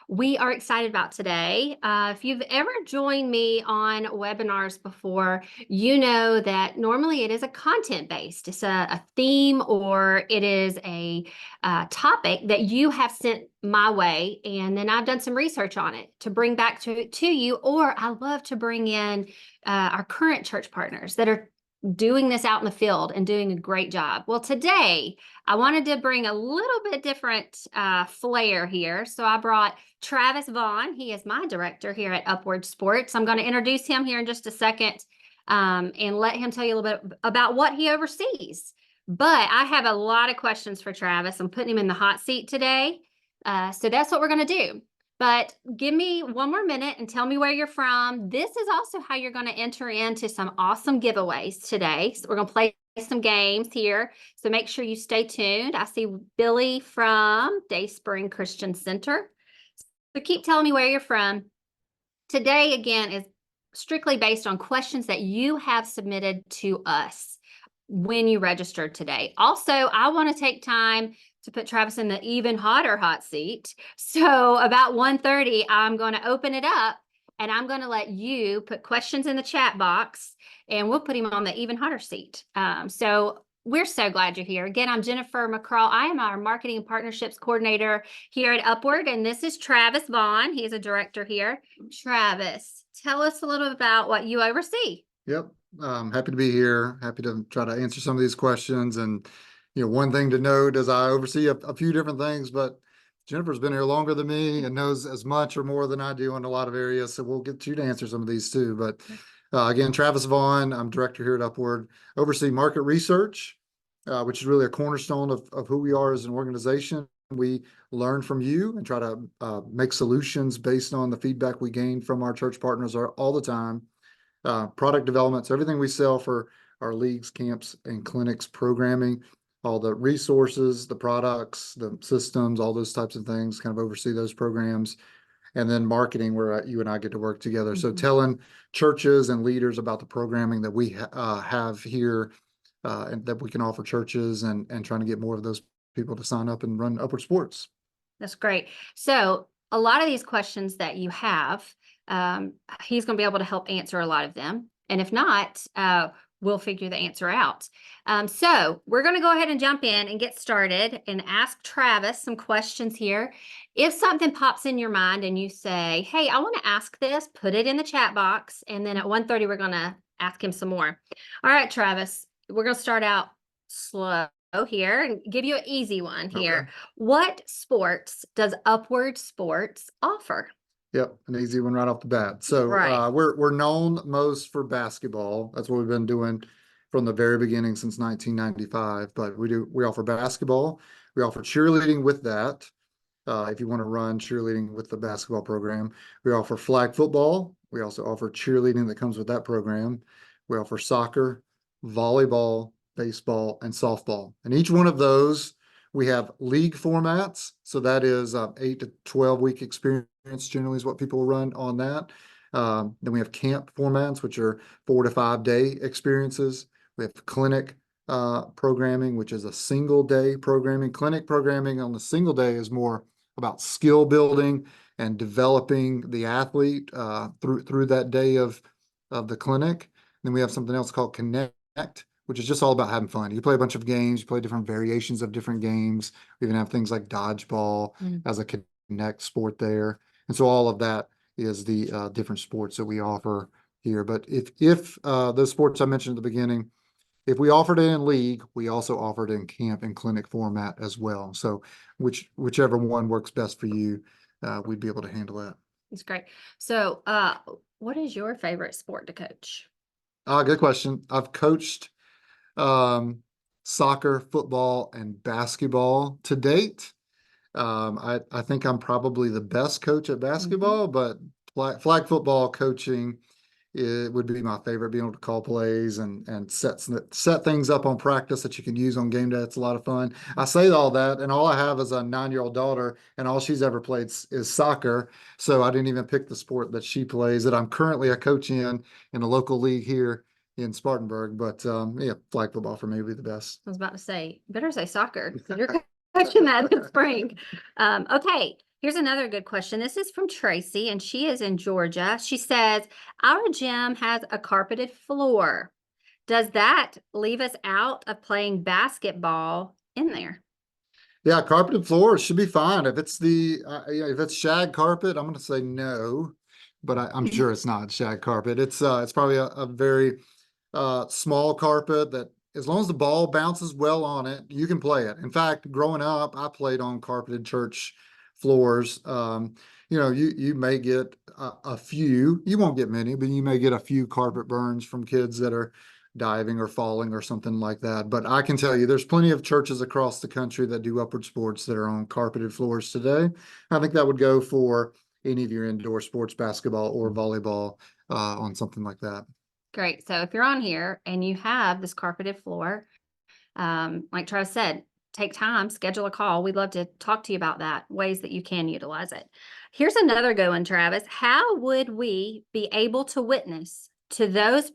we are excited about today. If you've ever joined me on webinars before, you know that normally it is a content-based. It's a theme or it is a topic that you have sent my way, and then I've done some research on it to bring back to you, or I love to bring in our current church partners that are doing this out in the field and doing a great job. Well, today I wanted to bring a little bit different flair here. So I brought Travis Vaughn. He is my director here at Upward Sports. I'm going to introduce him here in just a second and let him tell you a little bit about what he oversees. But I have a lot of questions for Travis. I'm putting him in the hot seat today. So that's what we're going to do. But give me one more minute and tell me where you're from. This is also how you're going to enter into some awesome giveaways today. So we're going to play some games here. So make sure you stay tuned. I see Billy from Dayspring Christian Center. So keep telling me where you're from. Today, again, is strictly based on questions that you have submitted to us when you registered today. Also, I want to take time to put Travis in the even hotter hot seat. So about 1:30, I'm going to open it up and I'm going to let you put questions in the chat box and we'll put him on the even hotter seat. So we're so glad you're here. Again, I'm Jennifer McCraw. I am our marketing and partnerships coordinator here at Upward, and this is Travis Vaughn. He's a director here. Travis, tell us a little about what you oversee. Yep. Happy to be here. Happy to try to answer some of these questions. And, one thing to note is I oversee a few different things, but Jennifer's been here longer than me and knows as much or more than I do in a lot of areas. So we'll get you to answer some of these too. But again, Travis Vaughn, I'm director here at Upward, oversee market research, which is really a cornerstone of who we are as an organization. We learn from you and try to make solutions based on the feedback we gain from our church partners all the time. Product development, so everything we sell for our leagues, camps, and clinics, programming, all the resources, the products, the systems, all those types of things, kind of oversee those programs. And then marketing, where you and I get to work together. So telling churches and leaders about the programming that we have here and that we can offer churches and trying to get more of those people to sign up and run Upward Sports. That's great. So a lot of these questions that you have, he's going to be able to help answer a lot of them. And if not, we'll figure the answer out. So we're going to go ahead and jump in and get started and ask Travis some questions here. If something pops in your mind and you say, hey, I want to ask this, put it in the chat box. And then at 1:30, we're going to ask him some more. All right, Travis, we're going to start out slow here and give you an easy one here. Okay. What sports does Upward Sports offer? Yep, an easy one right off the bat. So right. We're known most for basketball. That's what we've been doing from the very beginning since 1995. But we offer basketball. We offer cheerleading with that. If you want to run cheerleading with the basketball program, we offer flag football. We also offer cheerleading that comes with that program. We offer soccer, volleyball, baseball, and softball. And each one of those, we have league formats. So that is 8 to 12 week experience generally is what people run on that. Then we have camp formats, which are 4 to 5 day experiences. We have clinic programming, which is a single day programming. Clinic programming on the single day is more about skill building and developing the athlete through that day of the clinic. Then we have something else called Connect, which is just all about having fun. You play a bunch of games, you play different variations of different games. We even have things like dodgeball as a Connect sport there. And so all of that is the different sports that we offer here. But if those sports I mentioned at the beginning, if we offered it in league, we also offered it in camp and clinic format as well. So whichever one works best for you, we'd be able to handle that. That's great. So what is your favorite sport to coach? Good question. I've coached soccer, football, and basketball to date. I think I'm probably the best coach at basketball, but flag football coaching would be my favorite, being able to call plays and set things up on practice that you can use on game day. It's a lot of fun. I say all that, and all I have is a 9-year-old daughter, and all she's ever played is soccer. So I didn't even pick the sport that she plays that I'm currently a coach in a local league here in Spartanburg. But yeah, flag football for me would be the best. I was about to say, better say soccer. You're coaching that in spring. Okay, Here's another good question. This is from Tracy, and she is in Georgia. She says, our gym has a carpeted floor. Does that leave us out of playing basketball in there? Yeah, carpeted floors should be fine. If it's if it's shag carpet, I'm going to say no, but I'm sure it's not shag carpet. It's probably a very small carpet that, as long as the ball bounces well on it, you can play it. In fact, growing up, I played on carpeted church floors. You may get a few, you won't get many, but you may get a few carpet burns from kids that are diving or falling or something like that. But I can tell you, there's plenty of churches across the country that do upward sports that are on carpeted floors today. I think that would go for any of your indoor sports, basketball or volleyball, on something like that. Great. So if you're on here and you have this carpeted floor, like Travis said, take time, schedule a call. We'd love to talk to you about that, ways that you can utilize it. Here's another good one, Travis. How would we be able to witness to those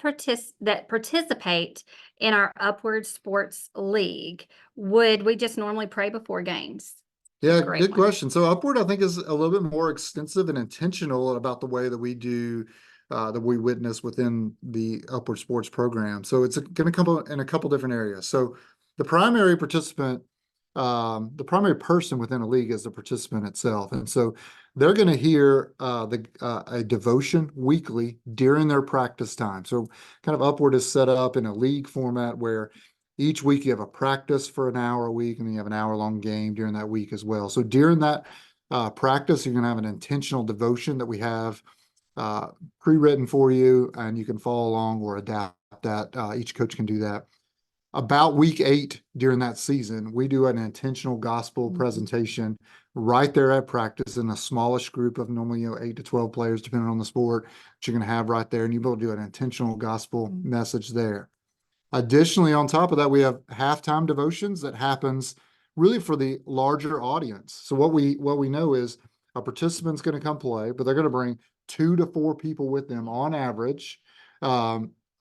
that participate in our Upward Sports League? Would we just normally pray before games? Yeah, Great good one. question. So Upward, I think, is a little bit more extensive and intentional about the way that we do that we witness within the Upward Sports program. So it's going to come in a couple different areas. So the primary participant, the primary person within a league is the participant itself, and so they're going to hear a devotion weekly during their practice time. So kind of Upward is set up in a league format where each week you have a practice for an hour a week, and then you have an hour-long game during that week as well. So during that practice, you're going to have an intentional devotion that we have pre-written for you, and you can follow along or adapt that. Each coach can do that. About week 8 during that season, we do an intentional gospel presentation right there at practice in a smallish group of normally 8 to 12 players, depending on the sport that you're going to have right there, and you'll be able to do an intentional gospel message there. Additionally, on top of that, we have halftime devotions that happens really for the larger audience. So what we know is a participant's going to come play, but they're going to bring 2 to 4 people with them on average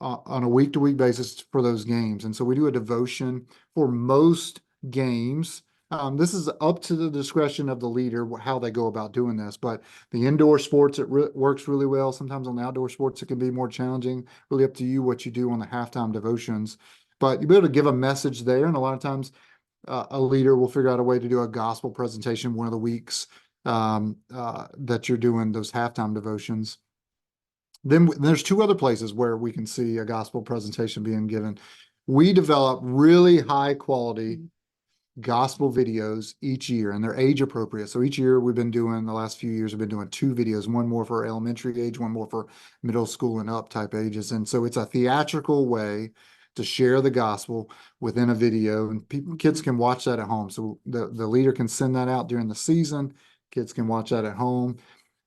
on a week-to-week basis for those games. And so we do a devotion for most games. This is up to the discretion of the leader, how they go about doing this. But the indoor sports, it works really well. Sometimes on the outdoor sports, it can be more challenging. Really up to you what you do on the halftime devotions. But you'll be able to give a message there. And a lot of times a leader will figure out a way to do a gospel presentation one of the weeks that you're doing those halftime devotions. Then there's 2 other places where we can see a gospel presentation being given. We develop really high quality gospel videos each year, and they're age appropriate. So each year the last few years, we've been doing 2 videos, one more for elementary age, one more for middle school and up type ages. And so it's a theatrical way to share the gospel within a video, and kids can watch that at home. So the leader can send that out during the season. Kids can watch that at home.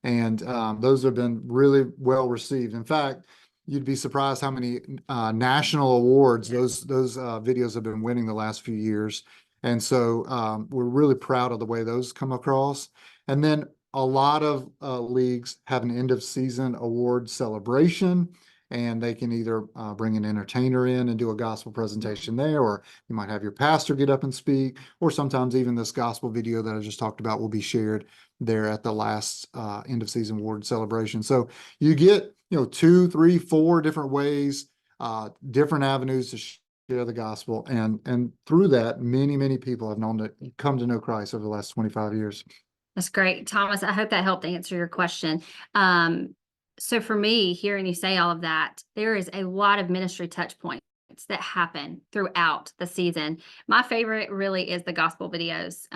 And those have been really well received. In fact, you'd be surprised how many national awards those videos have been winning the last few years. And so we're really proud of the way those come across. And then a lot of leagues have an end of season award celebration, and they can either bring an entertainer in and do a gospel presentation there, or you might have your pastor get up and speak, or sometimes even this gospel video that I just talked about will be shared there at the last end of season award celebration. So you get 2, 3, 4 different ways, different avenues to share the gospel, and through that, many people have come to know Christ over the last 25 years. That's great, Thomas. I hope that helped answer your question. So for me, hearing you say all of that, there is a lot of ministry touch points that happen throughout the season. My favorite really is the gospel videos.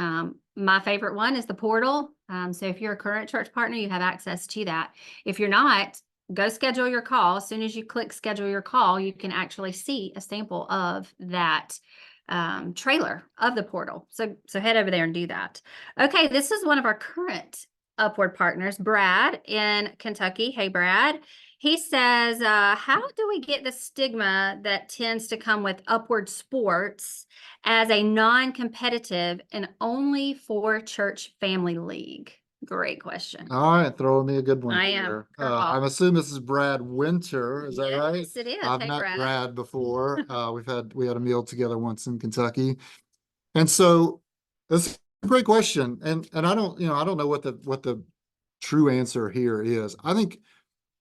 My favorite one is the portal. So if you're a current church partner, you have access to that. If you're not, go schedule your call. As soon as you click schedule your call, you can actually see a sample of that trailer of the portal. So head over there and do that. Okay, this is one of our current Upward partners, Brad in Kentucky. Hey, Brad. He says, how do we get the stigma that tends to come with Upward Sports as a non-competitive and only for church family league? Great question. All right, throwing me a good one I here. am. I'm assuming this is Brad Winter. Is that right? Yes, it is. I've Hey, met Brad before. We had a meal together once in Kentucky, and so this Great question. And I don't, I don't know what the true answer here is. I think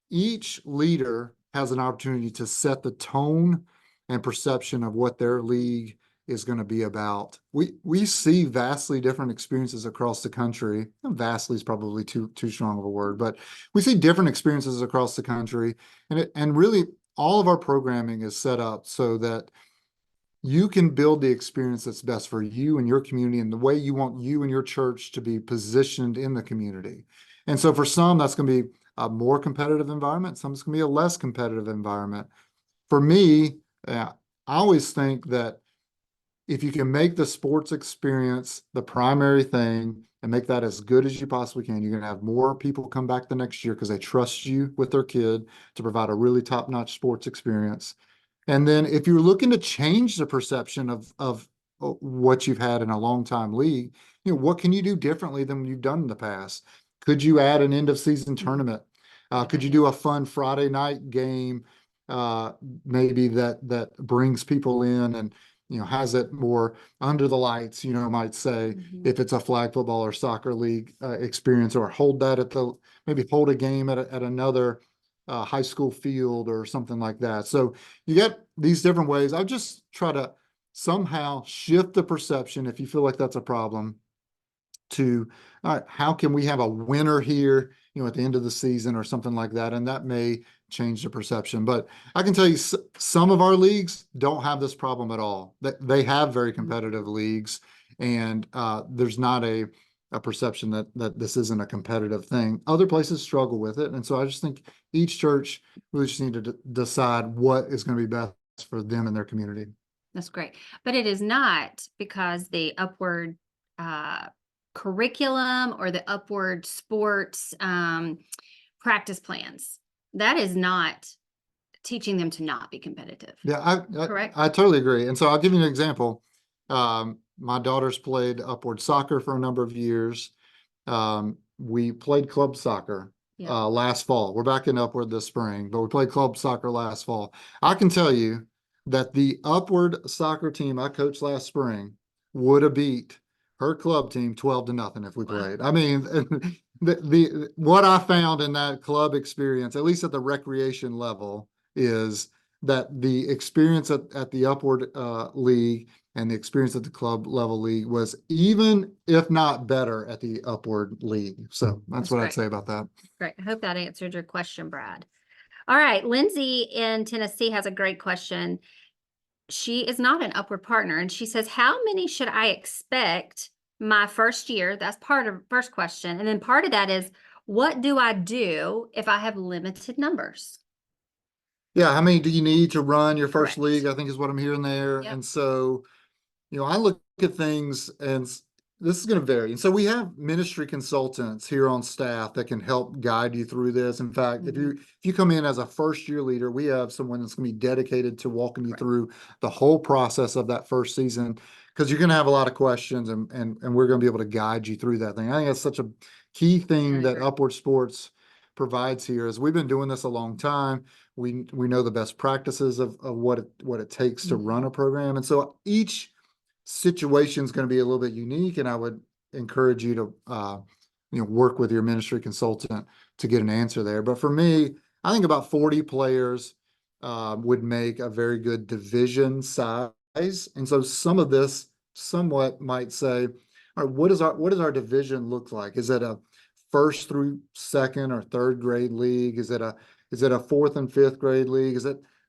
each leader has an opportunity to set the tone and perception of what their league is going to be about. We see vastly different experiences across the country. Vastly is probably too strong of a word, but we see different experiences across the country, and really all of our programming is set up so that you can build the experience that's best for you and your community and the way you want you and your church to be positioned in the community. And so for some, that's going to be a more competitive environment. Some it's going to be a less competitive environment. For me, I always think that if you can make the sports experience the primary thing and make that as good as you possibly can, you're going to have more people come back the next year because they trust you with their kid to provide a really top-notch sports experience. And then if you're looking to change the perception of what you've had in a long time league, what can you do differently than you've done in the past? Could you add an end of season tournament? Could you do a fun Friday night game, maybe that brings people in and has it more under the lights, might say, if it's a flag football or soccer league experience, or hold that maybe hold a game at another high school field or something like that. So you get these different ways. I just try to somehow shift the perception, if you feel like that's a problem, to all right, how can we have a winner here, at the end of the season or something like that, and that may change the perception. But I can tell you, some of our leagues don't have this problem at all. They have very competitive leagues, and there's not a perception that this isn't a competitive thing. Other places struggle with it, and so I just think each church really just need to decide what is going to be best for them and their community. That's great, but it is not because the upward curriculum or the upward sports practice plans, that is not teaching them to not be competitive. Yeah, correct? I totally agree. And so I'll give you an example. My daughter's played upward soccer for a number of years. We played club soccer last fall. We're back in upward this spring, but we played club soccer last fall. I can tell you that the upward soccer team I coached last spring would have beat her club team 12-0 if we played. I mean, the what I found in that club experience, at least at the recreation level, is that the experience at the upward league and the experience at the club level league was even, if not better, at the upward league. So that's what I'd say about that. Great. I hope that answered your question, Brad. All right. Lindsay in Tennessee has a great question. She is not an upward partner, and she says, how many should I expect my first year? That's part of first question. And then part of that is, what do I do if I have limited numbers? Yeah, how many do you need to run your first league, I think is what I'm hearing there. Yep. And so, I look at things, and this is going to vary. And so we have ministry consultants here on staff that can help guide you through this. In fact, if you come in as a first year leader, we have someone that's going to be dedicated to walking you through the whole process of that first season, because you're going to have a lot of questions, and we're going to be able to guide you through that thing. I think that's such a key thing that Upward Sports provides here. Is we've been doing this a long time. We know the best practices of what it takes to run a program. And so each situation is going to be a little bit unique, and I would encourage you to work with your ministry consultant to get an answer there. But for me, I think about 40 players would make a very good division size. And so some of this somewhat might say, all right, what does our division look like? Is it a first through second or third grade league? Is it a fourth and fifth grade league?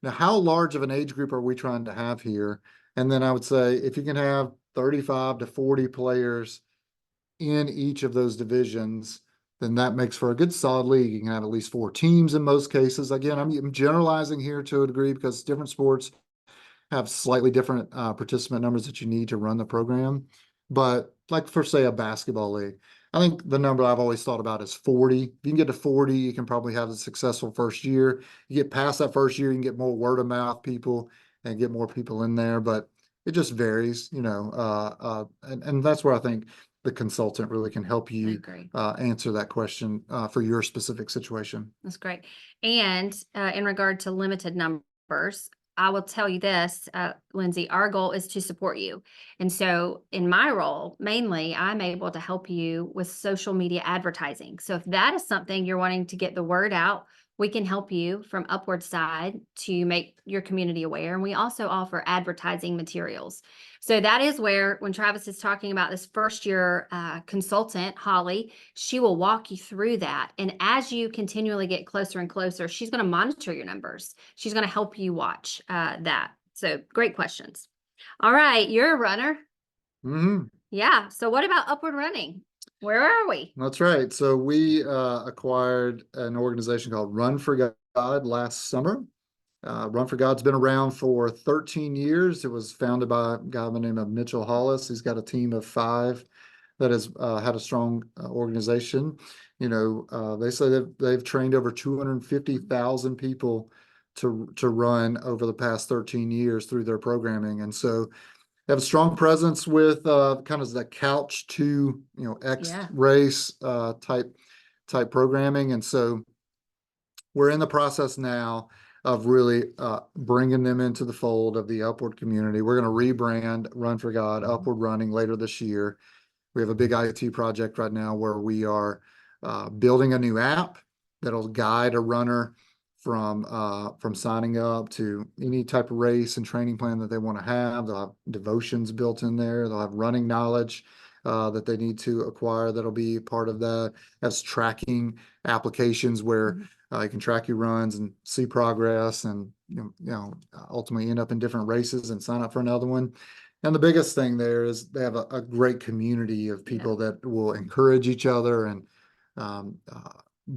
Now, how large of an age group are we trying to have here? And then I would say, if you can have 35 to 40 players in each of those divisions, then that makes for a good solid league. You can have at least 4 teams in most cases. Again, I'm generalizing here to a degree because different sports have slightly different participant numbers that you need to run the program. But like for, say, a basketball league, I think the number I've always thought about is 40. If you can get to 40, you can probably have a successful first year. You get past that first year, you can get more word of mouth people and get more people in there, but it just varies, and that's where I think the consultant really can help you answer that question for your specific situation. That's great. And in regard to limited numbers, I will tell you this, Lindsay, our goal is to support you. And so in my role, mainly, I'm able to help you with social media advertising. So if that is something you're wanting to get the word out, we can help you from Upward side to make your community aware. And we also offer advertising materials. So that is where, when Travis is talking about this first year consultant, Holly, she will walk you through that. And as you continually get closer and closer, she's going to monitor your numbers. She's going to help you watch that. So great questions. All right, you're a runner. Yeah. So what about Upward Running? Where are we? That's right. So we acquired an organization called Run for God last summer. Run for God's been around for 13 years. It was founded by a guy by the name of Mitchell Hollis. He's got a team of 5 that has had a strong organization. You know, they say that they've trained over 250,000 people to run over the past 13 years through their programming. And so they have a strong presence with kind of the couch to, X race type programming. And so we're in the process now of really bringing them into the fold of the Upward community. We're going to rebrand Run for God, Upward Running, later this year. We have a big IT project right now where we are building a new app that'll guide a runner from signing up to any type of race and training plan that they want to have. They'll have devotions built in there. They'll have running knowledge that they need to acquire. That'll be part of that. That's tracking applications where you can track your runs and see progress, and ultimately end up in different races and sign up for another one. And the biggest thing there is they have a great community of people that will encourage each other and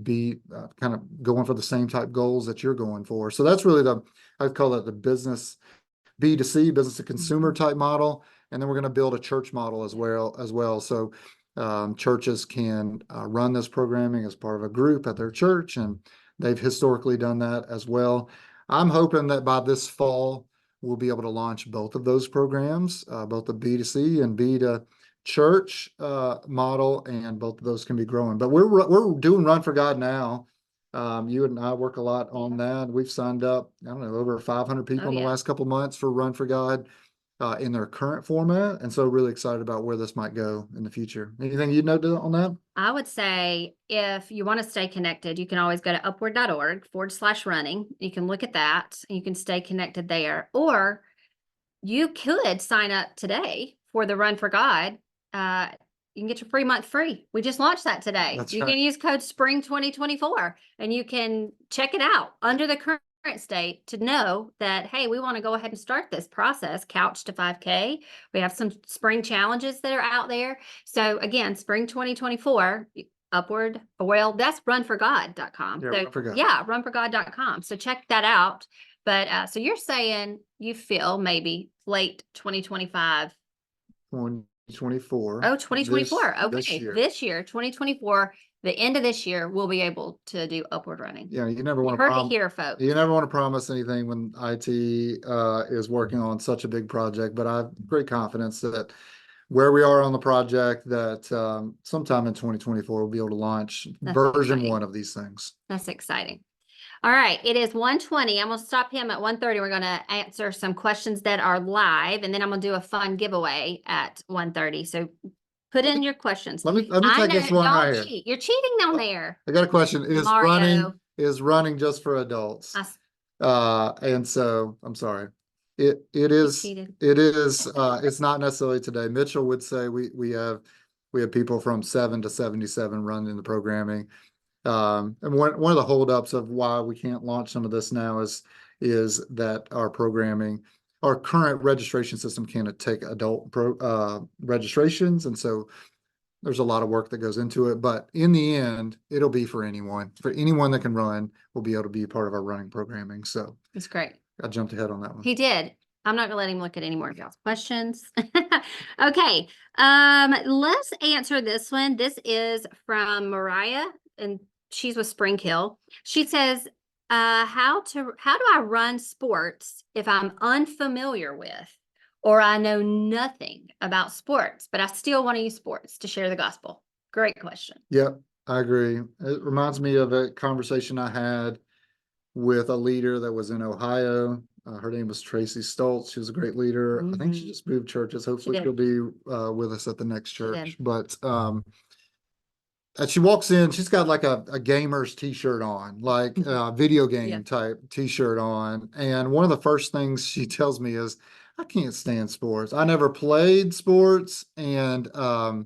be kind of going for the same type goals that you're going for. So that's really I'd call it the business B2C, business to consumer type model. And then we're going to build a church model as well. So churches can run this programming as part of a group at their church, and they've historically done that as well. I'm hoping that by this fall, we'll be able to launch both of those programs, both the B2C and B2 church model, and both of those can be growing. But we're doing Run for God now. You and I work a lot on that. We've signed up, I don't know, over 500 people in the last couple of months for Run for God in their current format. And so really excited about where this might go in the future. Anything you'd note on that? I would say if you want to stay connected, you can always go to upward.org/running. You can look at that and you can stay connected there. Or you could sign up today for the Run for God. You can get your free month free. We just launched that today. That's you right. can use code SPRING 2024 and you can check it out under the current state to know that, hey, we want to go ahead and start this process, Couch to 5K. We have some spring challenges that are out there. So again, spring 2024, Upward, well, that's runforgod.com. Yeah, so, Run for God. Yeah, runforgod.com. So check that out. But so you're saying you feel maybe late 2025. 2024. Oh, 2024. Okay. This year, 2024, the end of this year, we'll be able to do Upward Running. Yeah, you never want to heard it here, folks. You never want to promise anything when IT is working on such a big project, but I have great confidence that where we are on the project, that sometime in 2024 we'll be able to launch version 1 of these things. That's exciting. All right, it is 1:20. I'm going to stop him at 1:30. We're going to answer some questions that are live, and then I'm going to do a fun giveaway at 1:30. So put in your questions. Let me take this one right here. Cheat. You're cheating down there. I got a question. Mario. Is running just for adults? And so I'm sorry. It is it's not necessarily today. Mitchell would say we have people from 7 to 77 running the programming. And one of the holdups of why we can't launch some of this now is that our current registration system can't take adult registrations, and so there's a lot of work that goes into it. But in the end, it'll be for anyone that can run will be able to be part of our running programming. So it's great. I jumped ahead on that one. He did. I'm not gonna let him look at any more of y'all's questions. Okay. Let's answer this one. This is from Mariah, and she's with Spring Hill. She says, how do I run sports if I'm unfamiliar with, or I know nothing about sports, but I still want to use sports to share the gospel? Great question. Yep, I agree. It reminds me of a conversation I had with a leader that was in Ohio. Her name was Tracy Stoltz. She was a great leader. I think she just moved churches. Hopefully she'll be with us at the next church. But as she walks in, she's got like a gamer's t-shirt on, like a video game type t-shirt on. And one of the first things she tells me is, I can't stand sports. I never played sports, and I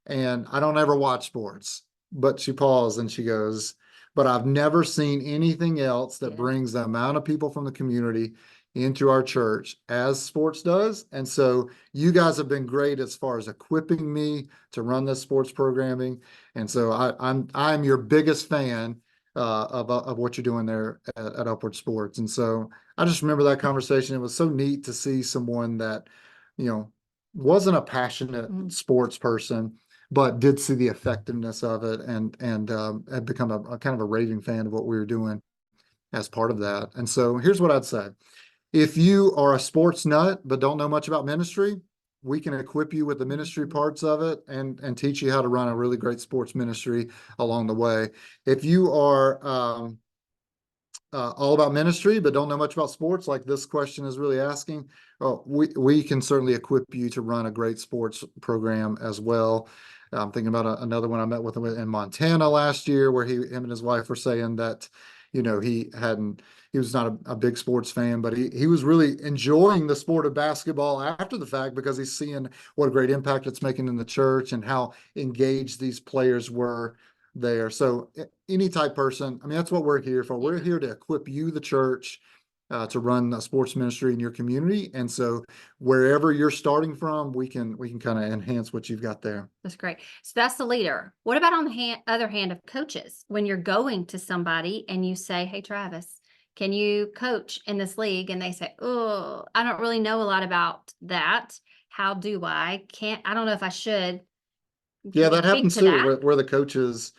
don't ever watch sports. But she paused and she goes, but I've never seen anything else that brings the amount of people from the community into our church as sports does. And so you guys have been great as far as equipping me to run this sports programming. And so I'm your biggest fan of what you're doing there at Upward Sports. And so I just remember that conversation. It was so neat to see someone that, wasn't a passionate sports person, but did see the effectiveness of it and had become a kind of a raving fan of what we were doing as part of that. And so here's what I'd say. If you are a sports nut but don't know much about ministry, we can equip you with the ministry parts of it and teach you how to run a really great sports ministry along the way. If you are all about ministry but don't know much about sports, like this question is really asking, we can certainly equip you to run a great sports program as well. I'm thinking about another one I met with him in Montana last year, where him and his wife were saying that, he was not a big sports fan, but he was really enjoying the sport of basketball after the fact, because he's seeing what a great impact it's making in the church and how engaged these players were there. So any type person, I mean, that's what we're here for. We're here to equip you, the church, to run a sports ministry in your community. And so wherever you're starting from, we can kind of enhance what you've got there. That's great. So that's the leader. What about on the other hand of coaches? When you're going to somebody and you say, hey, Travis, can you coach in this league? And they say, oh, I don't really know a lot about that. How do I? I don't know if I should. Yeah, that happens too, where the coaches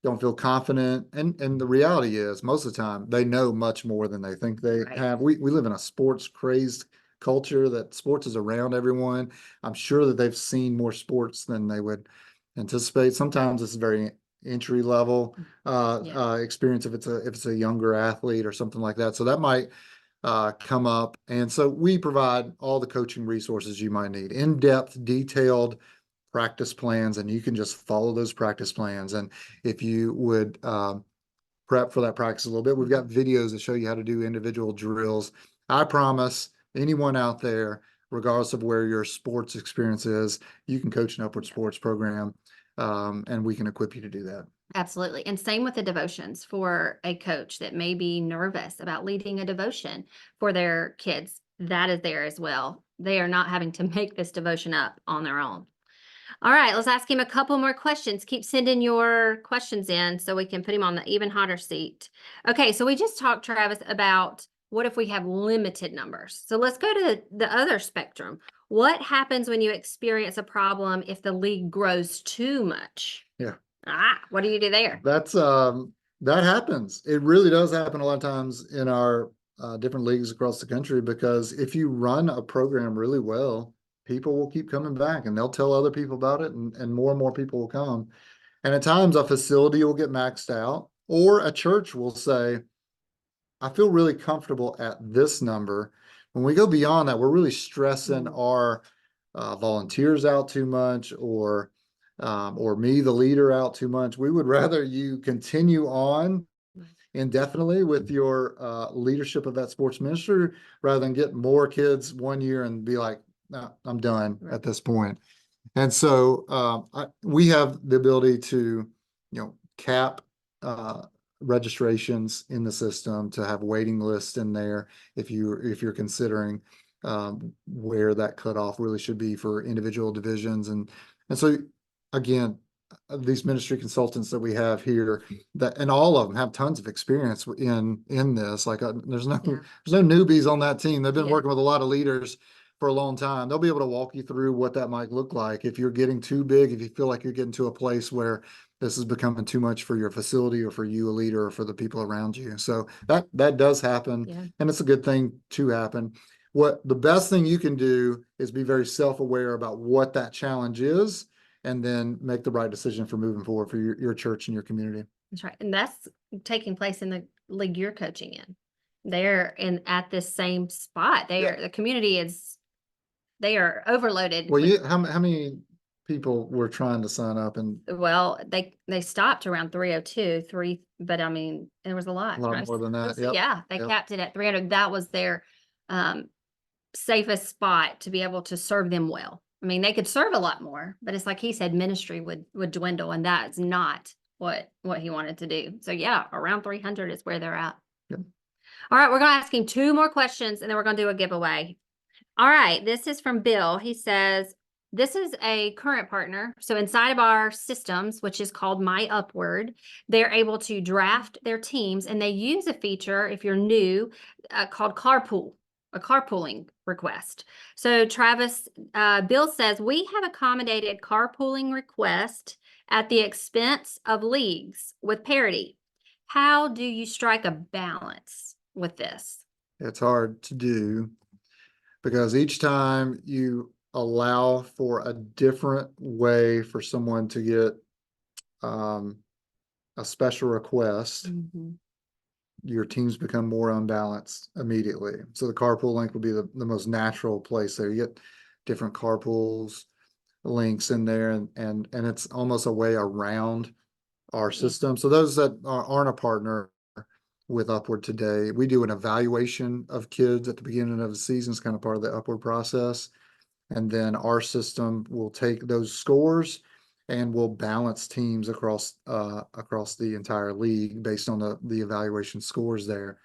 don't feel confident. And the reality is, most of the time, they know much more than they think they have. We live in a sports crazed culture, that sports is around everyone. I'm sure that they've seen more sports than they would anticipate. Sometimes it's very entry level experience if it's a younger athlete or something like that. So that might come up. And so we provide all the coaching resources you might need, in-depth, detailed practice plans, and you can just follow those practice plans. And if you would prep for that practice a little bit, we've got videos that show you how to do individual drills. I promise anyone out there, regardless of where your sports experience is, you can coach an Upward Sports program, and we can equip you to do that. Absolutely. And same with the devotions for a coach that may be nervous about leading a devotion for their kids. That is there as well. They are not having to make this devotion up on their own. All right, let's ask him a couple more questions. Keep sending your questions in so we can put him on the even hotter seat. Okay, so we just talked, Travis, about what if we have limited numbers. So let's go to the other spectrum. What happens when you experience a problem if the league grows too much? Yeah. What do you do there? That happens. It really does happen a lot of times in our different leagues across the country, because if you run a program really well, people will keep coming back and they'll tell other people about it, and more people will come. And at times a facility will get maxed out, or a church will say, I feel really comfortable at this number. When we go beyond that, we're really stressing our volunteers out too much, or me, the leader, out too much. We would rather you continue on indefinitely with your leadership of that sports ministry, rather than get more kids one year and be like, no, I'm done at this point. And so we have the ability to, cap registrations in the system, to have waiting lists in there if you're considering where that cutoff really should be for individual divisions. And so again, these ministry consultants that we have here, and all of them have tons of experience in this. Like there's no newbies on that team. They've been working with a lot of leaders for a long time. They'll be able to walk you through what that might look like if you're getting too big, if you feel like you're getting to a place where this is becoming too much for your facility, or for you, a leader, or for the people around you. So that does happen, and it's a good thing to happen. What the best thing you can do is be very self-aware about what that challenge is, and then make the right decision for moving forward for your church and your community. That's right. And that's taking place in the league you're coaching in. they're at this same spot. The community they are overloaded. Well, how many people were trying to sign up? And well, they stopped around 302, but I mean, there was a lot. more than that. Yep. Yeah, they capped it at 300. That was their safest spot to be able to serve them well. I mean, they could serve a lot more, but it's like he said, ministry would dwindle, and that's not what he wanted to do. So yeah, around 300 is where they're at. Yep. All right, we're gonna ask him 2 more questions, and then we're gonna do a giveaway. All right, this is from Bill. He says, this is a current partner. So inside of our systems, which is called My Upward, they're able to draft their teams, and they use a feature, if you're new, called a carpooling request. So Travis, Bill says, we have accommodated carpooling request at the expense of leagues with parity. How do you strike a balance with this? It's hard to do because each time you allow for a different way for someone to get a special request, your teams become more unbalanced immediately. So the carpool link would be the most natural place there. You get different carpools links in there, and it's almost a way around our system. So those that aren't a partner with Upward today, we do an evaluation of kids at the beginning of the season. It's kind of part of the Upward process. And then our system will take those scores and will balance teams across the entire league based on the evaluation scores there.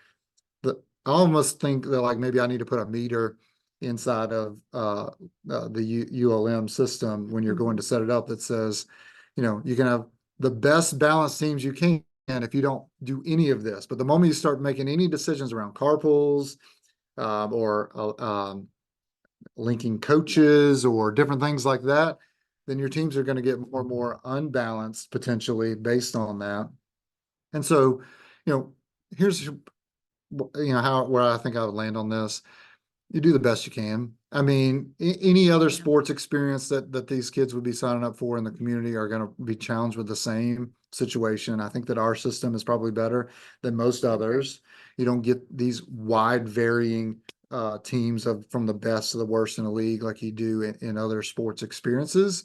I almost think that like maybe I need to put a meter inside of the ULM system when you're going to set it up that says, you can have the best balanced teams you can if you don't do any of this. But the moment you start making any decisions around carpools or linking coaches or different things like that, then your teams are going to get more and more unbalanced potentially based on that. And so, here's where I think I would land on this. You do the best you can. I mean, any other sports experience that these kids would be signing up for in the community are going to be challenged with the same situation. I think that our system is probably better than most others. You don't get these wide varying teams from the best to the worst in the league like you do in other sports experiences.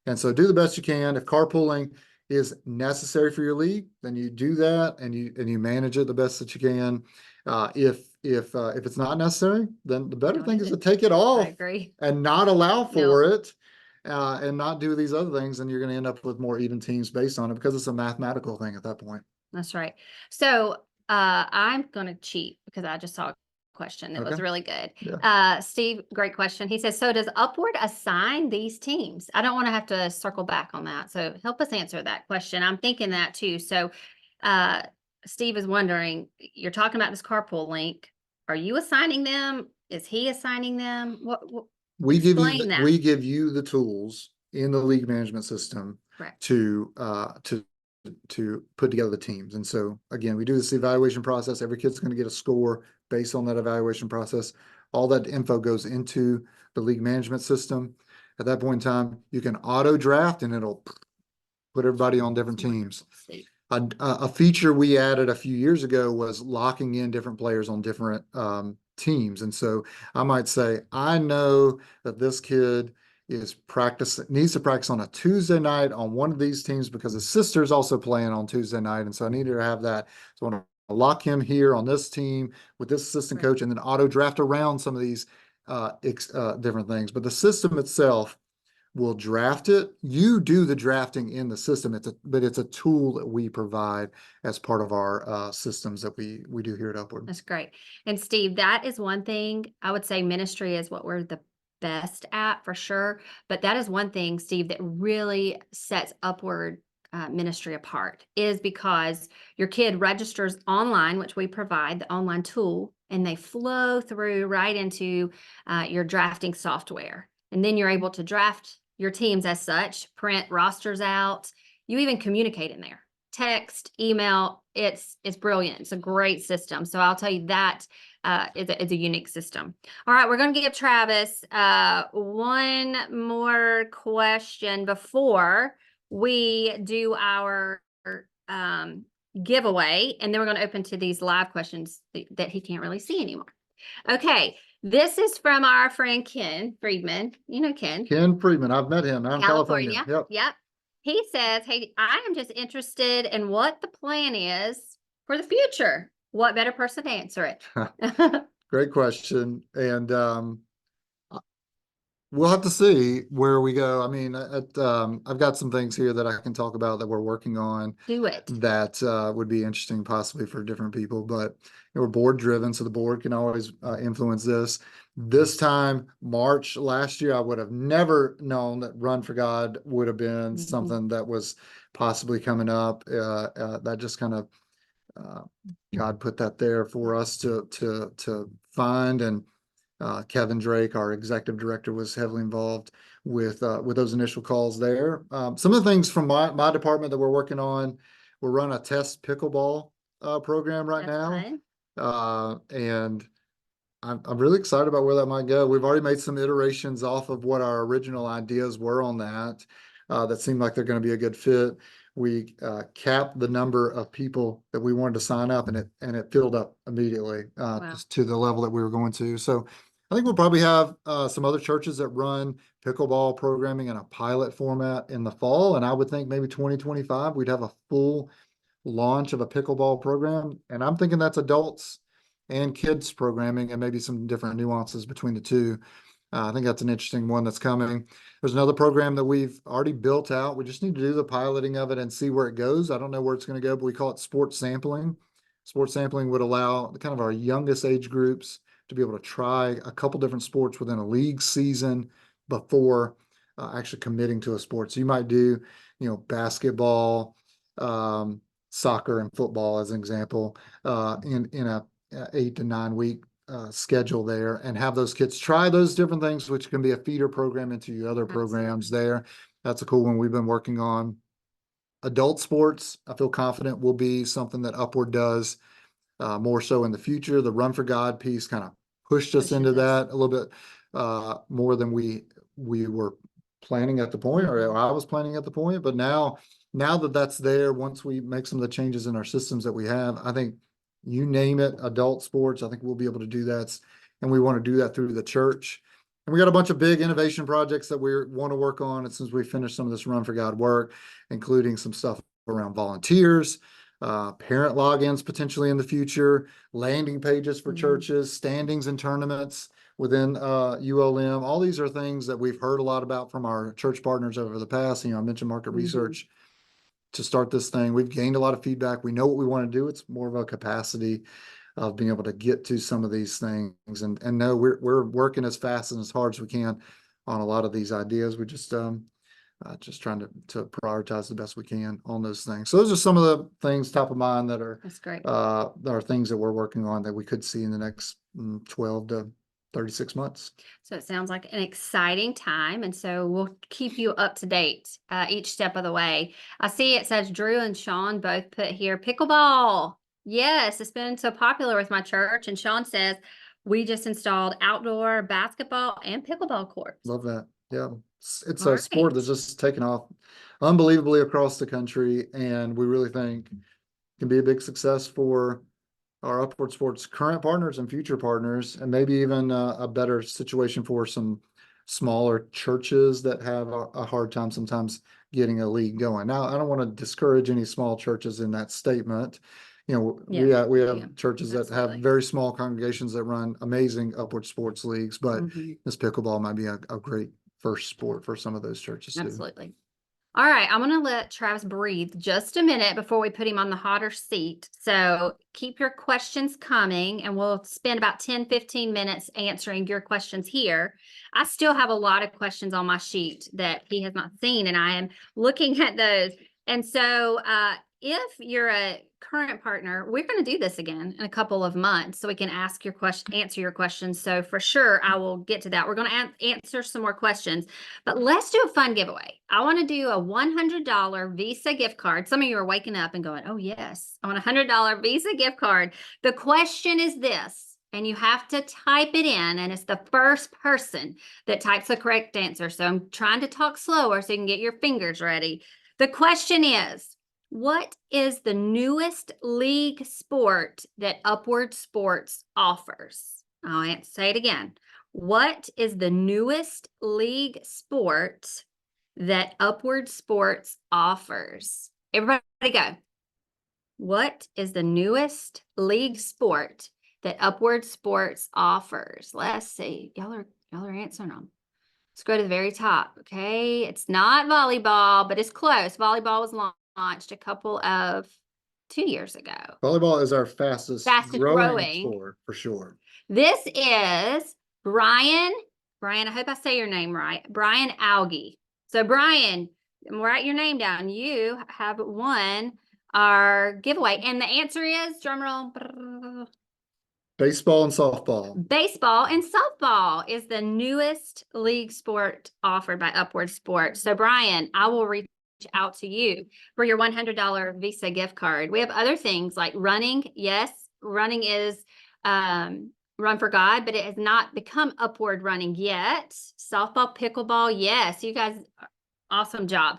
And so do the best you can. If carpooling is necessary for your league, then you do that and you manage it the best that you can. If it's not necessary, then the better thing is to take it off and not allow for it and not do these other things. And you're going to end up with more even teams based on it because it's a mathematical thing at that point. That's right. So I'm going to cheat because I just saw a question that was really good. Yeah. Steve, great question. He says, so does Upward assign these teams? I don't want to have to circle back on that. So help us answer that question. I'm thinking that too. So Steve is wondering, you're talking about this carpool link. Are you assigning them? Is he assigning them? What we give you the tools in the league management system to put together the teams. And so again, we do this evaluation process. Every kid's going to get a score based on that evaluation process. All that info goes into the league management system. At that point in time, you can auto draft and it'll put everybody on different teams. A feature we added a few years ago was locking in different players on different teams. And so I might say, I know that this kid needs to practice on a Tuesday night on one of these teams because his sister's also playing on Tuesday night. And so I needed to have that. So I want to lock him here on this team with this assistant coach and then auto draft around some of these different things. But the system itself will draft it. You do the drafting in the system. But it's a tool that we provide as part of our systems that we do here at Upward. That's great. And Steve, that is one thing I would say ministry is what we're the best at for sure. But that is one thing, Steve, that really sets Upward ministry apart is because your kid registers online, which we provide the online tool, and they flow through right into your drafting software. And then you're able to draft your teams as such, print rosters out. You even communicate in there. Text, email, it's brilliant. It's a great system. So I'll tell you that is a unique system. All right, we're going to give Travis one more question before we do our giveaway, and then we're going to open to these live questions that he can't really see anymore. Okay, this is from our friend Ken Friedman. You know Ken. Ken Friedman. I've met him out in California. Yep. Yep. He says, hey, I am just interested in what the plan is for the future. What better person to answer it? Great question. And we'll have to see where we go. I mean, I've got some things here that I can talk about that we're working on. Do it. That would be interesting possibly for different people, but we're board driven, so the board can always influence this. This time, March last year, I would have never known that Run for God would have been something that was possibly coming up. That just kind of God put that there for us to find, and Kevin Drake, our executive director, was heavily involved with those initial calls there. Some of the things from my department that we're working on, we're running a test pickleball program right now. And I'm really excited about where that might go. We've already made some iterations off of what our original ideas were on that. That seemed like they're going to be a good fit. We capped the number of people that we wanted to sign up, and it filled up immediately, just to the level that we were going to. So I think we'll probably have some other churches that run pickleball programming in a pilot format in the fall. And I would think maybe 2025, we'd have a full launch of a pickleball program. And I'm thinking that's adults and kids programming, and maybe some different nuances between the two. I think that's an interesting one that's coming. There's another program that we've already built out. We just need to do the piloting of it and see where it goes. I don't know where it's going to go, but we call it sports sampling. Sports sampling would allow kind of our youngest age groups to be able to try a couple different sports within a league season before actually committing to a sport. So you might do, basketball, soccer, and football as an example, in a 8 to 9 week schedule there, and have those kids try those different things, which can be a feeder program into your other programs there. That's a cool one we've been working on. Adult sports, I feel confident will be something that Upward does more so in the future. The Run for God piece kind of pushed us into that a little bit more than we were planning at the point, or I was planning at the point. But now that that's there, once we make some of the changes in our systems that we have, I think you name it, adult sports, I think we'll be able to do that. And we want to do that through the church. And we got a bunch of big innovation projects that we want to work on as soon as we finish some of this Run for God work, including some stuff around volunteers, parent logins potentially in the future, landing pages for churches, standings and tournaments within ULM. All these are things that we've heard a lot about from our church partners over the past. I mentioned market research to start this thing. We've gained a lot of feedback. We know what we want to do. It's more of a capacity of being able to get to some of these things. And no, we're working as fast and as hard as we can on a lot of these ideas. We just trying to prioritize the best we can on those things. So those are some of the things top of mind that are things that we're working on that we could see in the next 12 to 36 months. So it sounds like an exciting time. And so we'll keep you up to date each step of the way. I see it says Drew and Sean both put here pickleball. Yes, it's been so popular with my church. And Sean says we just installed outdoor basketball and pickleball courts. Love that. Yeah. It's a sport that's just taken off unbelievably across the country. And we really think can be a big success for our Upward Sports current partners and future partners, and maybe even a better situation for some smaller churches that have a hard time sometimes getting a league going. Now, I don't want to discourage any small churches in that statement. We have churches that have very small congregations that run amazing Upward Sports leagues, but this pickleball might be a great first sport for some of those churches too. Absolutely. All right, I'm going to let Travis breathe just a minute before we put him on the hotter seat. So keep your questions coming, and we'll spend about 10-15 minutes answering your questions here. I still have a lot of questions on my sheet that he has not seen, and I am looking at those. And so if you're a current partner, we're going to do this again in a couple of months so we can answer your questions. So for sure, I will get to that. We're going to answer some more questions, but let's do a fun giveaway. I want to do a $100 Visa gift card. Some of you are waking up and going, oh yes, I want a $100 Visa gift card. The question is this, and you have to type it in, and it's the first person that types the correct answer. So I'm trying to talk slower so you can get your fingers ready. The question is, What is the newest league sport that Upward Sports offers? I'll say it again. What is the newest league sport that Upward Sports offers? Everybody go. What is the newest league sport that Upward Sports offers? Let's see. Y'all are answering them. Let's go to the very top. Okay. It's not volleyball, but it's close. Volleyball was launched a couple of 2 years ago. Volleyball is our fastest growing sport for sure. This is Brian. Brian, I hope I say your name right. Brian Algie. So Brian, write your name down. You have won our giveaway. And the answer is, drumroll. Baseball and softball. Baseball and softball is the newest league sport offered by Upward Sports. So Brian, I will reach out to you for your $100 Visa gift card. We have other things like running. Yes, running is Run for God, but it has not become Upward Running yet. Softball, pickleball. Yes, you guys, awesome job.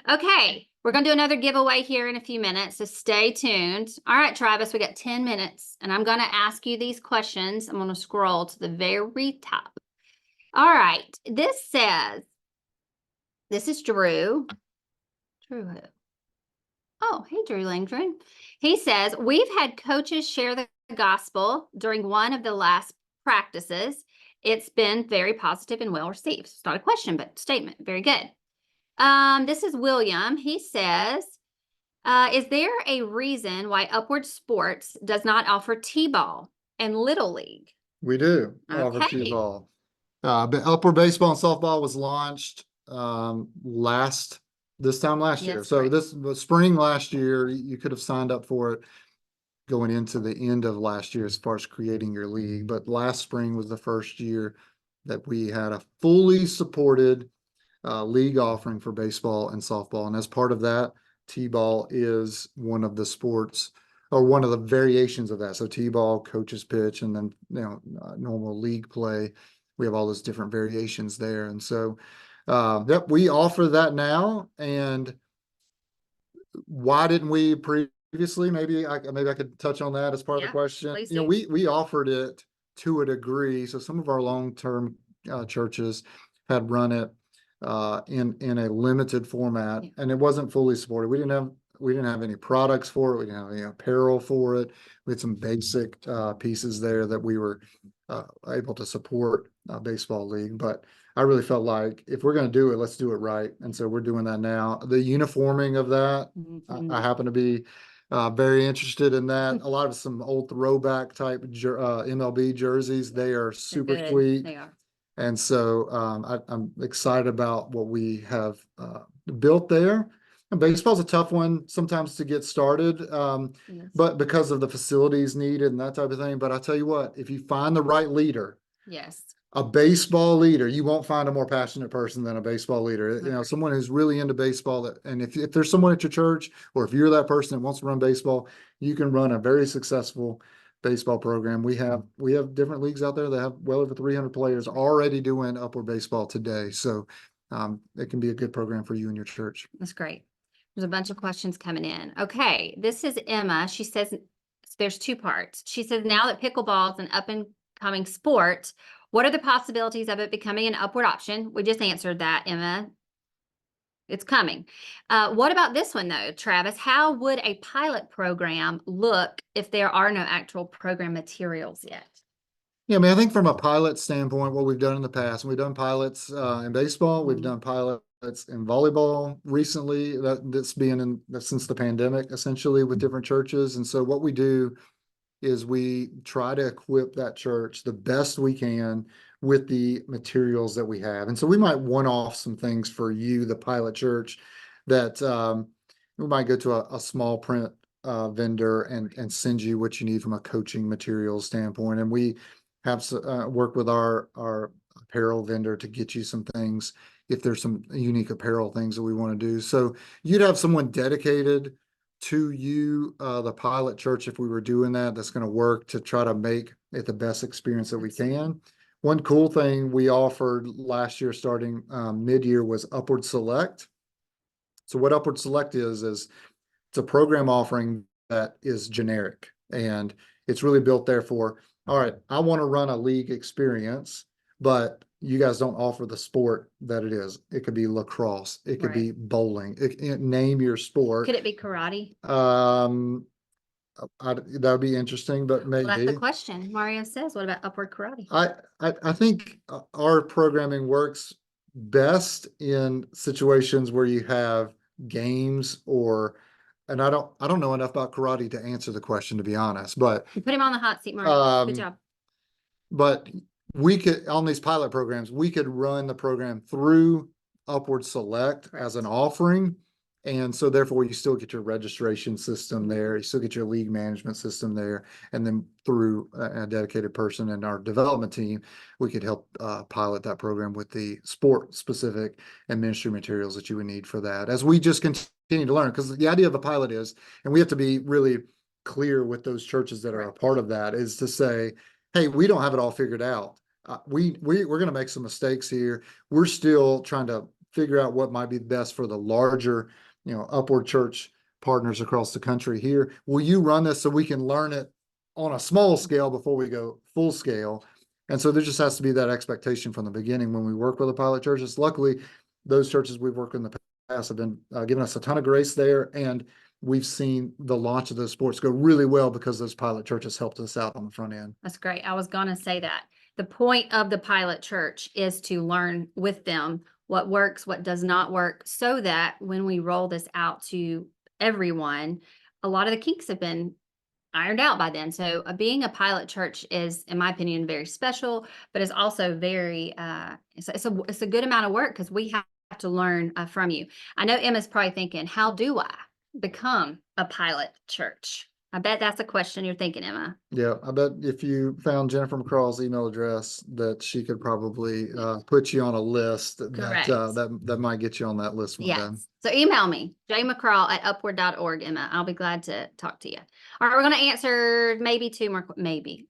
Okay. We're going to do another giveaway here in a few minutes, so stay tuned. All right, Travis, we got 10 minutes, and I'm going to ask you these questions. I'm going to scroll to the very top. All right, this says, this is Drew. Drew who? Oh, hey, Drew Langdon. He says, we've had coaches share the gospel during one of the last practices. It's been very positive and well received. It's not a question, but statement. Very good. This is William. He says, is there a reason why Upward Sports does not offer T-ball and Little League? We do offer T-ball. But Upward Baseball and Softball was launched this time last year. So this was spring last year. You could have signed up for it going into the end of last year as far as creating your league. But last spring was the first year that we had a fully supported league offering for baseball and softball. And as part of that, T-ball is one of the sports or one of the variations of that. So T-ball, coach's pitch, and then normal league play. We have all those different variations there. And so yep, we offer that now. And why didn't we previously? Maybe I could touch on that as part of the question. We offered it to a degree. So some of our long-term churches had run it in a limited format, and it wasn't fully supported. We didn't have any products for it. We didn't have any apparel for it. We had some basic pieces there that we were able to support baseball league. But I really felt like if we're going to do it, let's do it right. And so we're doing that now. The uniforming of that, I happen to be very interested in that. A lot of some old throwback type MLB jerseys. They are super sweet. They are. And so I'm excited about what we have built there. And baseball's a tough one sometimes to get started, but because of the facilities needed and that type of thing. But I'll tell you what, if you find the right leader, a baseball leader, you won't find a more passionate person than a baseball leader. Someone who's really into baseball. And if there's someone at your church, or if you're that person that wants to run baseball, you can run a very successful baseball program. We have different leagues out there that have well over 300 players already doing Upward Baseball today. So it can be a good program for you and your church. That's great. There's a bunch of questions coming in. Okay, this is Emma. She says there's two parts. She says, now that pickleball is an up and coming sport, what are the possibilities of it becoming an upward option? We just answered that, Emma. It's coming. What about this one though, Travis? How would a pilot program look if there are no actual program materials yet? Yeah, I mean, I think from a pilot standpoint, what we've done in the past, we've done pilots in baseball, we've done pilots in volleyball recently, that's since the pandemic, essentially, with different churches. And so what we do is we try to equip that church the best we can with the materials that we have. And so we might one-off some things for you, the pilot church, that we might go to a small print vendor and send you what you need from a coaching materials standpoint. And we have worked with our apparel vendor to get you some things if there's some unique apparel things that we want to do. So you'd have someone dedicated to you, the pilot church, if we were doing that, that's going to work to try to make it the best experience that we can. One cool thing we offered last year, starting mid-year, was Upward Select. So what Upward Select is It's a program offering that is generic, and it's really built there for, all right, I want to run a league experience, but you guys don't offer the sport that it is. It could be lacrosse. It could be bowling. Name your sport. Could it be karate? That would be interesting, but Well, that's the maybe. question. Mario says, what about upward karate? I think our programming works best in situations where you have games and I don't know enough about karate to answer the question, to be honest, but You put him on the hot seat, Mario. Good job. but we could, on these pilot programs, we could run the program through Upward Select as an offering. And so therefore you still get your registration system there, you still get your league management system there, and then through a dedicated person in our development team, we could help pilot that program with the sport specific and ministry materials that you would need for that. As we just continue to learn, because the idea of a pilot is, and we have to be really clear with those churches that are a part of that, is to say, hey, we don't have it all figured out. We're going to make some mistakes here. We're still trying to figure out what might be best for the larger, Upward Church partners across the country here. Will you run this so we can learn it on a small scale before we go full scale? And so there just has to be that expectation from the beginning when we work with the pilot churches. Luckily, those churches we've worked in the past have been giving us a ton of grace there, and we've seen the launch of those sports go really well because those pilot churches helped us out on the front end. That's great. I was going to say that. The point of the pilot church is to learn with them what works, what does not work, so that when we roll this out to everyone, a lot of the kinks have been ironed out by then. So being a pilot church is, in my opinion, very special, but it's also very, it's a good amount of work because we have to learn from you. I know Emma's probably thinking, how do I become a pilot church? I bet that's a question you're thinking, Emma. Yeah, I bet if you found Jennifer McCraw's email address, that she could probably put you on a list that might get you on that list one day. So email me, jmccraw@upward.org, Emma. I'll be glad to talk to you. All right, we're going to answer maybe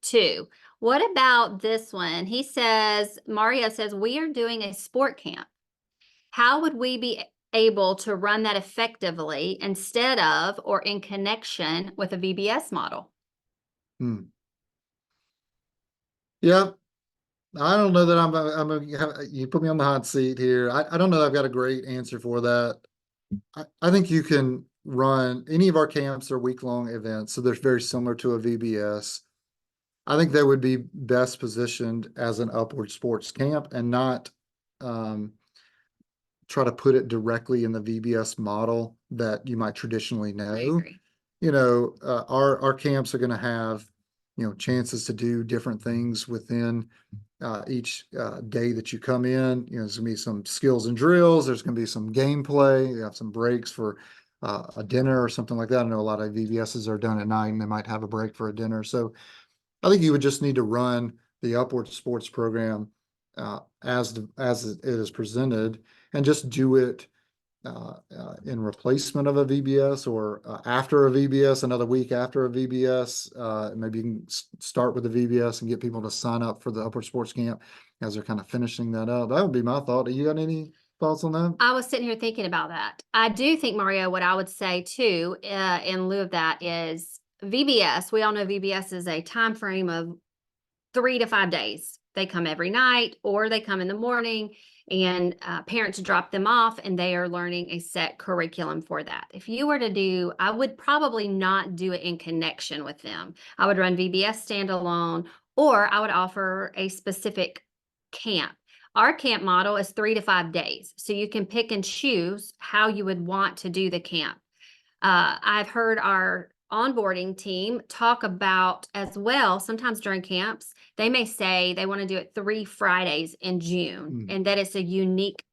two. What about this one? He says, Mario says, we are doing a sport camp. How would we be able to run that effectively instead of or in connection with a VBS model? Yeah, I don't know that you put me on the hot seat here. I don't know that I've got a great answer for that. I think you can run any of our camps are week-long events, so they're very similar to a VBS. I think they would be best positioned as an Upward Sports camp and not try to put it directly in the VBS model that you might traditionally know. I agree. Our camps are going to have, chances to do different things within each day that you come in. There's going to be some skills and drills. There's going to be some gameplay. You have some breaks for a dinner or something like that. I know a lot of VBSs are done at night and they might have a break for a dinner. So I think you would just need to run the Upward Sports program as it is presented, and just do it in replacement of a VBS or after a VBS, another week after a VBS. Maybe you can start with the VBS and get people to sign up for the Upward Sports Camp as they're kind of finishing that up. That would be my thought. You got any thoughts on that? I was sitting here thinking about that. I do think, Mario, what I would say too, in lieu of that, is VBS. We all know VBS is a time frame of 3 to 5 days. They come every night or they come in the morning, and parents drop them off and they are learning a set curriculum for that. If you were to do, I would probably not do it in connection with them. I would run VBS standalone, or I would offer a specific camp. Our camp model is 3 to 5 days. So you can pick and choose how you would want to do the camp. I've heard our onboarding team talk about as well, sometimes during camps, they may say they want to do it 3 Fridays in June, and that it's a unique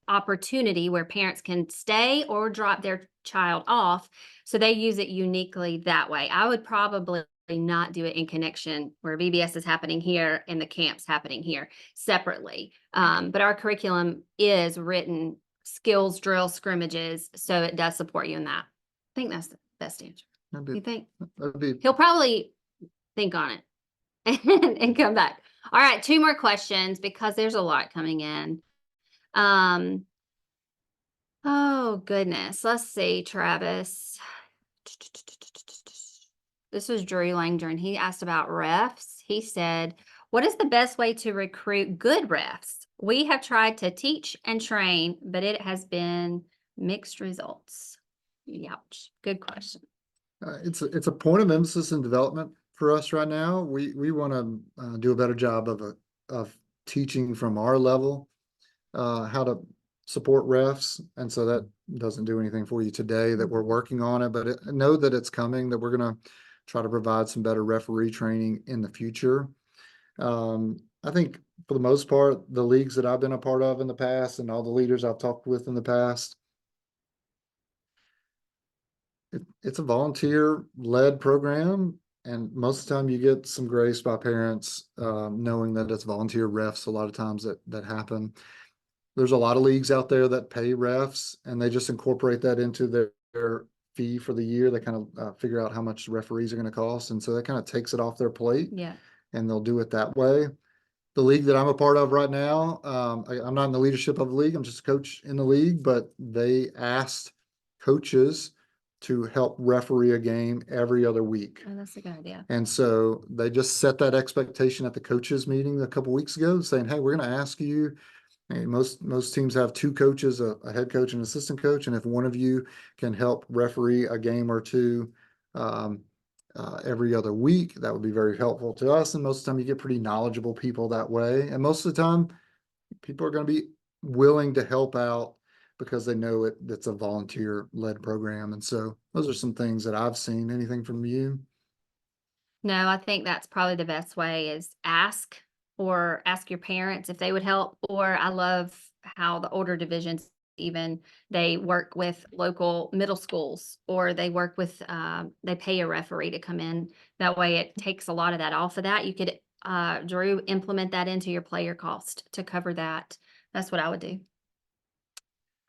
opportunity where parents can stay or drop their child off. So they use it uniquely that way. I would probably not do it in connection where VBS is happening here and the camp's happening here separately. But our curriculum is written skills, drills, scrimmages, so it does support you in that. I think that's the best answer. You think? He'll probably think on it and come back. All right, 2 more questions because there's a lot coming in. Oh, goodness. Let's see, Travis. This was Drew Langdon. He asked about refs. He said, what is the best way to recruit good refs? We have tried to teach and train, but it has been mixed results. Ouch. Good question. It's a point of emphasis in development for us right now. We want to do a better job of teaching from our level how to support refs, and so that doesn't do anything for you today that we're working on it, but know that it's coming, that we're going to try to provide some better referee training in the future. I think for the most part, the leagues that I've been a part of in the past and all the leaders I've talked with in the past, it's a volunteer-led program, and most of the time you get some grace by parents knowing that it's volunteer refs a lot of times that happen. There's a lot of leagues out there that pay refs, and they just incorporate that into their fee for the year. They kind of figure out how much referees are going to cost, and so that kind of takes it off their plate. Yeah. And they'll do it that way. The league that I'm a part of right now, I'm not in the leadership of the league. I'm just a coach in the league, but they asked coaches to help referee a game every other week. Oh, that's a good idea. And so they just set that expectation at the coaches meeting a couple weeks ago, saying, hey, we're going to ask you. And most teams have two coaches, a head coach and assistant coach. And if one of you can help referee a game or two every other week, that would be very helpful to us. And most of the time you get pretty knowledgeable people that way. And most of the time people are going to be willing to help out because they know it's a volunteer-led program. And so those are some things that I've seen. Anything from you? No, I think that's probably the best way is ask your parents if they would help. Or I love how the older divisions, even they work with local middle schools, or they work with, they pay a referee to come in. That way it takes a lot of that off of that. You could, Drew, implement that into your player cost to cover that. That's what I would do.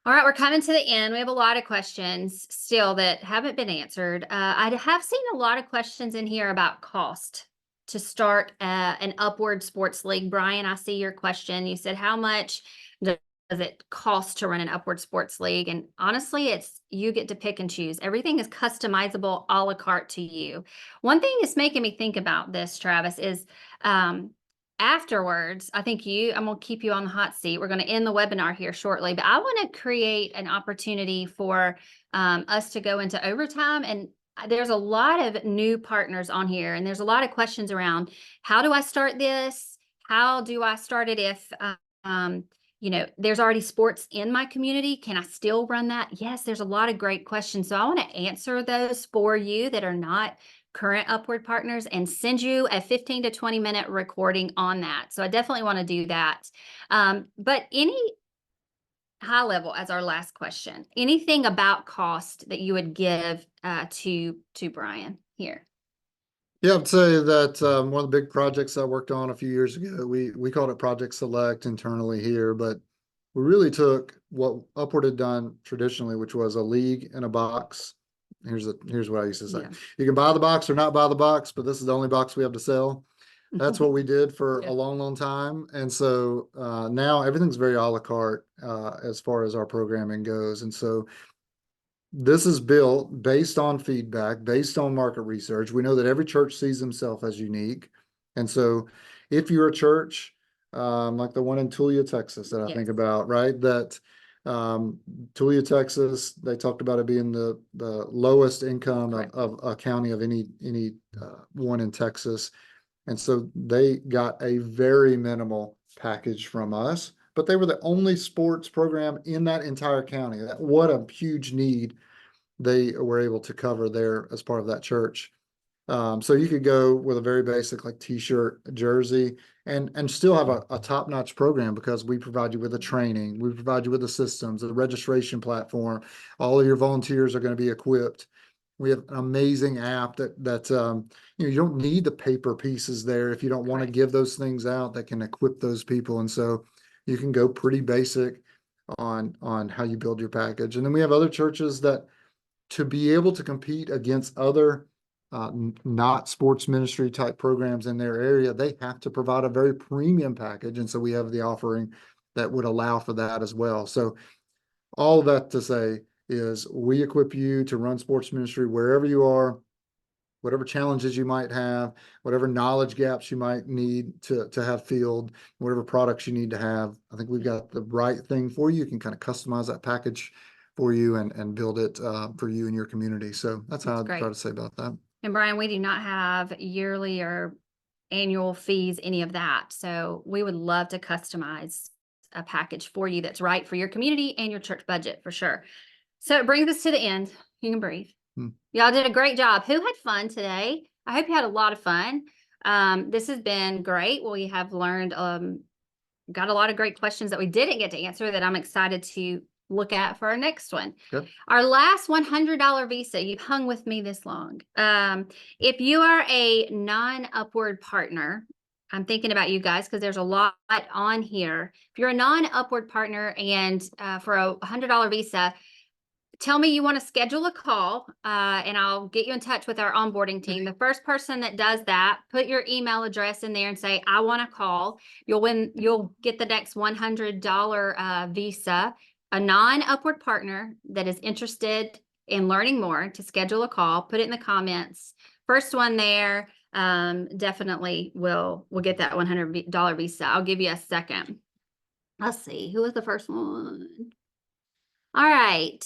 All right, we're coming to the end. We have a lot of questions still that haven't been answered. I have seen a lot of questions in here about cost to start an Upward Sports League. Brian, I see your question. You said, how much does it cost to run an Upward Sports League? And honestly, you get to pick and choose. Everything is customizable, a la carte to you. One thing that's making me think about this, Travis, is afterwards, I'm going to keep you on the hot seat. We're going to end the webinar here shortly, but I want to create an opportunity for us to go into overtime. And there's a lot of new partners on here, and there's a lot of questions around, how do I start this? How do I start it if, there's already sports in my community? Can I still run that? Yes, there's a lot of great questions. So I want to answer those for you that are not current Upward partners and send you a 15 to 20 minute recording on that. So I definitely want to do that. But any high level, as our last question, anything about cost that you would give to Brian here? Yeah, I'd say that one of the big projects I worked on a few years ago, we called it Project Select internally here, but we really took what Upward had done traditionally, which was a league in a box. Here's what I used to say. Yeah. You can buy the box or not buy the box, but this is the only box we have to sell. That's what we did for a long, long time. And so now everything's very a la carte as far as our programming goes. And so this is built based on feedback, based on market research. We know that every church sees themselves as unique. And so if you're a church, like the one in Tulia, Texas, that I think about, right? That Tulia, Texas, they talked about it being the lowest income of a county of any one in Texas. And so they got a very minimal package from us, but they were the only sports program in that entire county. What a huge need they were able to cover there as part of that church. So you could go with a very basic like t-shirt, jersey, and still have a top-notch program, because we provide you with the training, we provide you with the systems, the registration platform. All of your volunteers are going to be equipped. We have an amazing app that you don't need the paper pieces there if you don't want to give those things out, that can equip those people. And so you can go pretty basic on how you build your package. And then we have other churches that, to be able to compete against other not sports ministry type programs in their area, they have to provide a very premium package. And so we have the offering that would allow for that as well. So all of that to say is we equip you to run sports ministry wherever you are, whatever challenges you might have, whatever knowledge gaps you might need to have filled, whatever products you need to have. I think we've got the right thing for you. You can kind of customize that package for you and build it for you and your community. So that's how I'd try to say about that. And Brian, we do not have yearly or annual fees, any of that. So we would love to customize a package for you that's right for your community and your church budget for sure. So it brings us to the end. You can breathe. Y'all did a great job. Who had fun today? I hope you had a lot of fun. This has been great. We have learned, got a lot of great questions that we didn't get to answer that I'm excited to look at for our next one. Yep. Our last $100 visa. You've hung with me this long. If you are a non-upward partner, I'm thinking about you guys because there's a lot on here. If you're a non-upward partner and for a $100 visa, tell me you want to schedule a call and I'll get you in touch with our onboarding team. The first person that does that, put your email address in there and say, I want to call. You'll get the next $100 visa. A non-upward partner that is interested in learning more to schedule a call, put it in the comments. First one there definitely will get that $100 visa. I'll give you a second. Let's see, who was the first one? All right,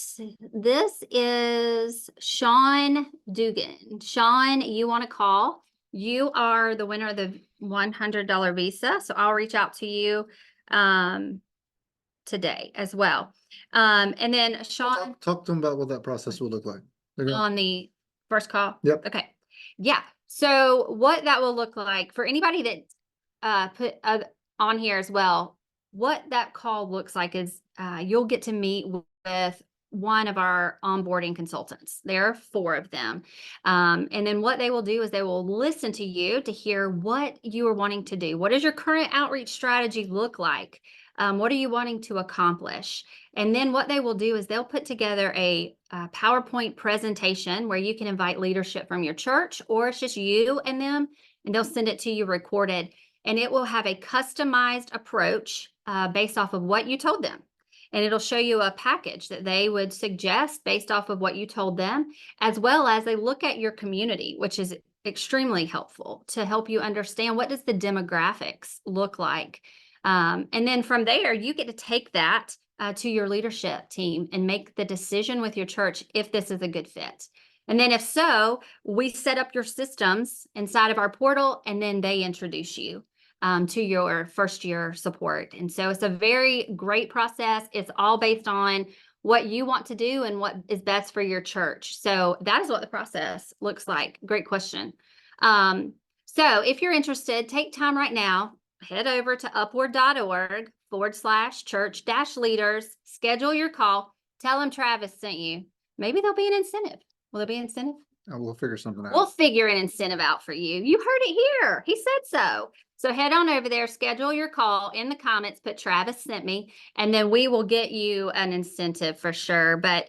this is Sean Dugan. Sean, you want to call? You are the winner of the $100 visa, so I'll reach out to you today as well. And then Sean, talk to them about what that process will look like on the first call. Yep. Okay. Yeah. So what that will look like for anybody that put on here as well, what that call looks like is you'll get to meet with one of our onboarding consultants. There are 4 of them. And then what they will do is they will listen to you to hear what you are wanting to do. What does your current outreach strategy look like? What are you wanting to accomplish? And then what they will do is they'll put together a PowerPoint presentation where you can invite leadership from your church, or it's just you and them, and they'll send it to you recorded. And it will have a customized approach based off of what you told them. And it'll show you a package that they would suggest based off of what you told them, as well as they look at your community, which is extremely helpful to help you understand what does the demographics look like. And then from there, you get to take that to your leadership team and make the decision with your church if this is a good fit. And then if so, we set up your systems inside of our portal, and then they introduce you to your first year support. And so it's a very great process. It's all based on what you want to do and what is best for your church. So that is what the process looks like. Great question. So if you're interested, take time right now, head over to upward.org/church-leaders, schedule your call, tell them Travis sent you. Maybe there'll be an incentive. Will there be an incentive? Oh, we'll figure something out. We'll figure an incentive out for you. You heard it here. He said so. So head on over there, schedule your call in the comments, put Travis sent me, and then we will get you an incentive for sure. But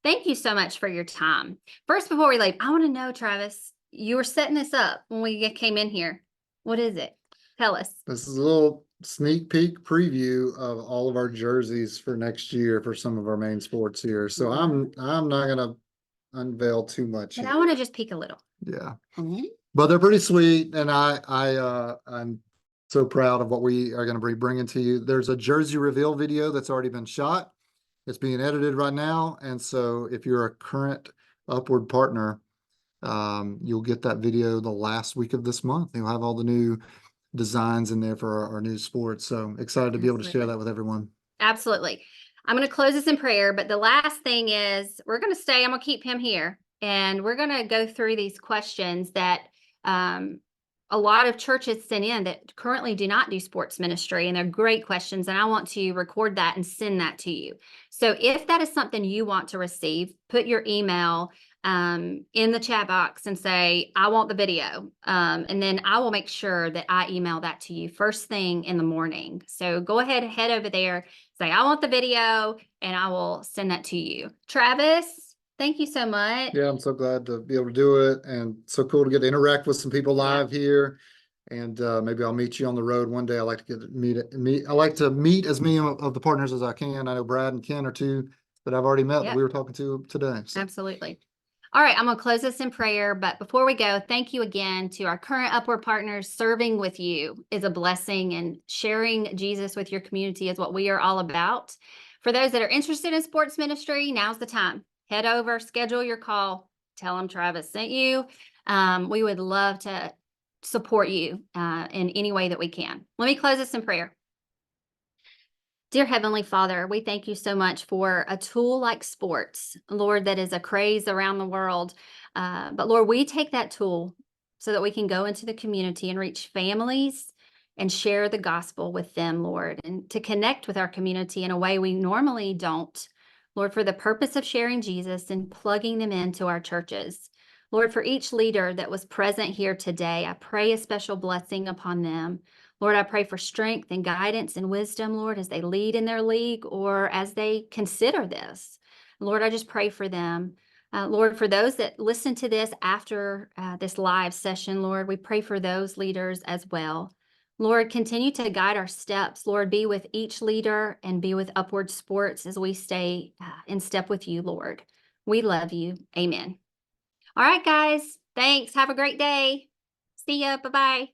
thank you so much for your time. First, before we leave, I want to know, Travis, you were setting this up when we came in here. What is it? Tell us. This is a little sneak peek preview of all of our jerseys for next year for some of our main sports here. So I'm not gonna unveil too much. But I want to just peek a little. Yeah. But they're pretty sweet, and I'm so proud of what we are going to be bringing to you. There's a jersey reveal video that's already been shot. It's being edited right now, and so if you're a current Upward partner, you'll get that video the last week of this month. You'll have all the new designs in there for our new sports. So excited to be able to share that with everyone. Absolutely. I'm going to close this in prayer, but the last thing is I'm going to keep him here, and we're going to go through these questions that a lot of churches sent in that currently do not do sports ministry, and they're great questions, and I want to record that and send that to you. So if that is something you want to receive, put your email in the chat box and say, I want the video. And then I will make sure that I email that to you first thing in the morning. So go ahead, head over there, say, I want the video, and I will send that to you. Travis, thank you so much. Yeah, I'm so glad to be able to do it, and so cool to get to interact with some people live here. And maybe I'll meet you on the road one day. I like to I like to meet as many of the partners as I can. I know Brad and Ken are two that I've already met that we were talking to today. So. Absolutely. All right, I'm going to close this in prayer. But before we go, thank you again to our current Upward partners. Serving with you is a blessing, and sharing Jesus with your community is what we are all about. For those that are interested in sports ministry, now's the time. Head over, schedule your call, tell them Travis sent you. We would love to support you in any way that we can. Let me close this in prayer. Dear Heavenly Father, we thank you so much for a tool like sports, Lord, that is a craze around the world. But Lord, we take that tool so that we can go into the community and reach families and share the gospel with them, Lord, and to connect with our community in a way we normally don't. Lord, for the purpose of sharing Jesus and plugging them into our churches. Lord, for each leader that was present here today, I pray a special blessing upon them. Lord, I pray for strength and guidance and wisdom, Lord, as they lead in their league or as they consider this. Lord, I just pray for them. Lord, for those that listen to this after this live session, Lord, we pray for those leaders as well. Lord, continue to guide our steps. Lord, be with each leader and be with Upward Sports as we stay in step with you, Lord. We love you. Amen. All right, guys. Thanks. Have a great day. See ya. Bye-bye.